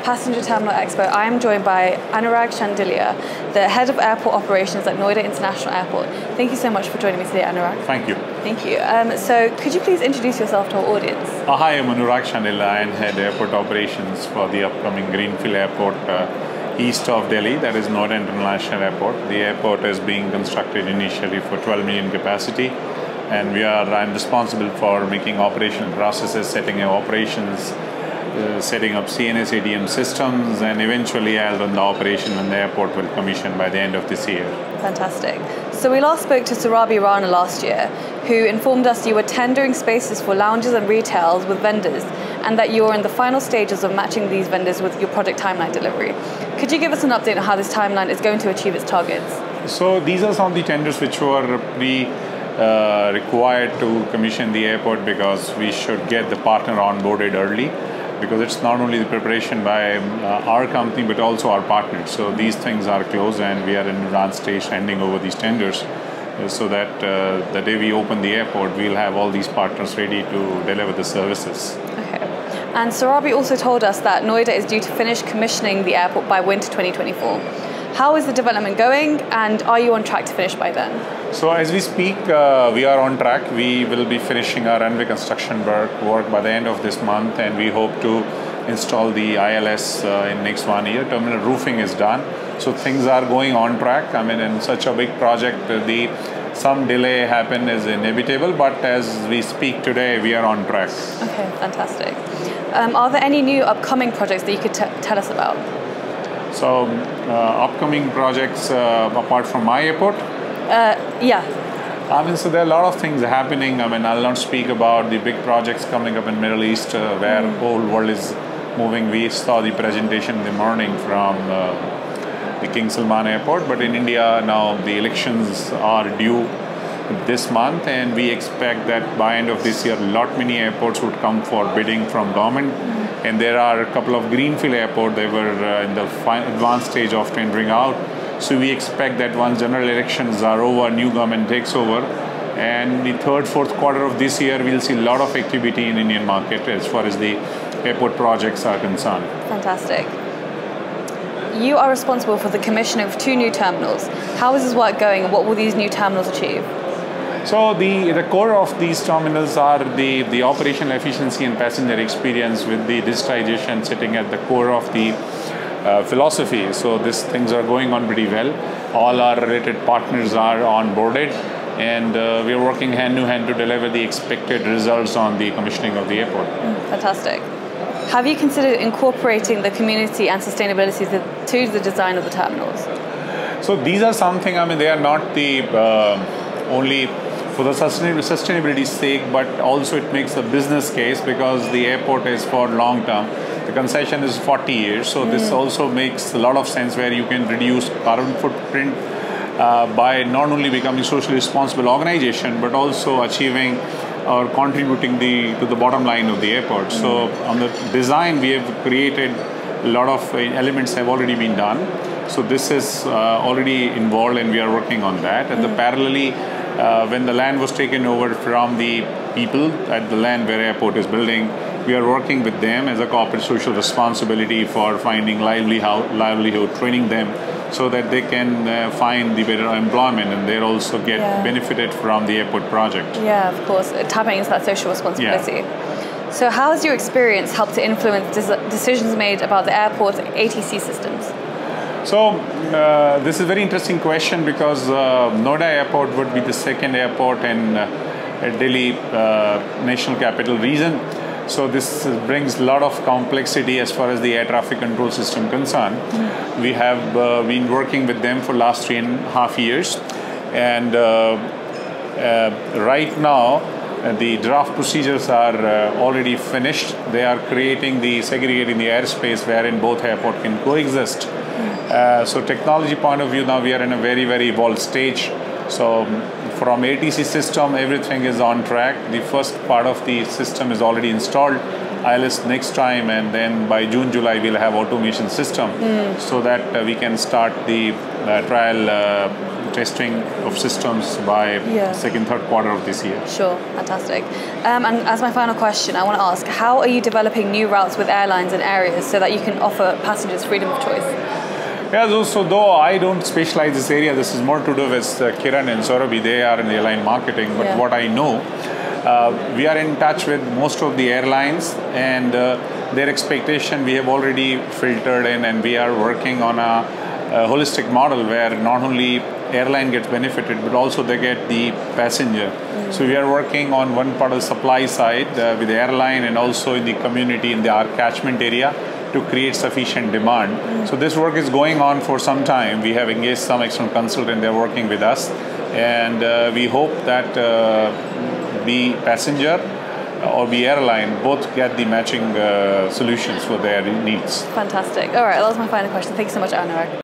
at Passenger Terminal Expo, I am joined by Anurag Shandilya, the Head of Airport Operations at Noida International Airport. Thank you so much for joining me today, Anurag. Thank you. Thank you. So could you please introduce yourself to our audience? Hi, I'm Anurag Shandilya and Head Airport Operations for the upcoming Greenfield Airport east of Delhi, that is Noida International Airport. The airport is being constructed initially for 12 million capacity, and I'm responsible for making operational processes, setting up operations, setting up CNS ADM systems, and eventually I'll run the operation when the airport will commission by the end of this year. Fantastic. So we last spoke to Surabi Rana last year, who informed us you were tendering spaces for lounges and retails with vendors, and that you're in the final stages of matching these vendors with your project timeline delivery. Could you give us an update on how this timeline is going to achieve its targets? So these are some of the tenders which were required to commission the airport, because we should get the partner onboarded early, because it's not only the preparation by our company but also our partners. So these things are close, and we are in advanced stage handing over these tenders, so that the day we open the airport, we'll have all these partners ready to deliver the services. Okay. And Surabi also told us that Noida is due to finish commissioning the airport by winter 2024. How is the development going, and are you on track to finish by then? So as we speak, we are on track. We will be finishing our runway construction work by the end of this month, and we hope to install the ILS in next 1 year. Terminal roofing is done. So things are going on track. I mean, in such a big project, some delay happen is inevitable, but as we speak today, we are on track. Okay, fantastic. Are there any new upcoming projects that you could tell us about? So, upcoming projects apart from my airport? Yeah. I mean, so there are a lot of things happening. I mean, I'll not speak about the big projects coming up in Middle East where the whole world is moving. We saw the presentation in the morning from the King Salman airport, but in India now the elections are due this month, and we expect that by end of this year, many airports would come for bidding from government. And there are a couple of greenfield airports, they were in the advanced stage of tendering out. So we expect that once general elections are over, new government takes over, and the third, fourth quarter of this year, we'll see a lot of activity in Indian market as far as the airport projects are concerned. Fantastic. You are responsible for the commissioning of 2 new terminals. How is this work going, and what will these new terminals achieve? So the core of these terminals are the operational efficiency and passenger experience, with the digitization sitting at the core of the philosophy. So these things are going on pretty well. All our related partners are onboarded, and we are working hand to hand to deliver the expected results on the commissioning of the airport. Fantastic. Have you considered incorporating the community and sustainability to the design of the terminals? So these are something, I mean, they are not the only for the sustainability's sake, but also it makes a business case, because the airport is for long term. The concession is 40 years, so this also makes a lot of sense, where you can reduce carbon footprint by not only becoming socially responsible organization, but also achieving or contributing to the bottom line of the airport. So on the design, we have created a lot of elements have already been done. So this is already involved, and we are working on that. And parallelly, when the land was taken over from the people at the land where airport is building, we are working with them as a corporate social responsibility for finding livelihood, training them so that they can find the better employment, and they also get benefited from the airport project. Yeah, of course, tapping into that social responsibility. Yeah. So how has your experience helped to influence decisions made about the airport's ATC systems? So this is a very interesting question, because Noida Airport would be the second airport in Delhi National Capital Region. So this brings a lot of complexity as far as the air traffic control system concerned. We have been working with them for last 3.5 years, and right now the draft procedures are already finished. They are segregating the airspace wherein both airports can coexist. So technology point of view, now we are in a very, very evolved stage. So from ATC system, everything is on track. The first part of the system is already installed. ILS next time, and then by June, July, we'll have automation system so that we can start the trial testing of systems by second, third quarter of this year. Sure, fantastic. And as my final question, I want to ask, how are you developing new routes with airlines and areas so that you can offer passengers freedom of choice? Yeah, so though I don't specialize this area, this is more to do with Kiran and Saurabhi. They are in the airline marketing, but what I know, we are in touch with most of the airlines, and their expectation we have already filtered in, and we are working on a holistic model where not only airline gets benefited, but also they get the passenger. So we are working on one part of the supply side with the airline, and also in the community in our catchment area to create sufficient demand. So this work is going on for some time. We have engaged some external consultant, they're working with us, and we hope that the passenger or the airline both get the matching solutions for their needs. Fantastic. All right, that was my final question. Thank you so much, Anurag.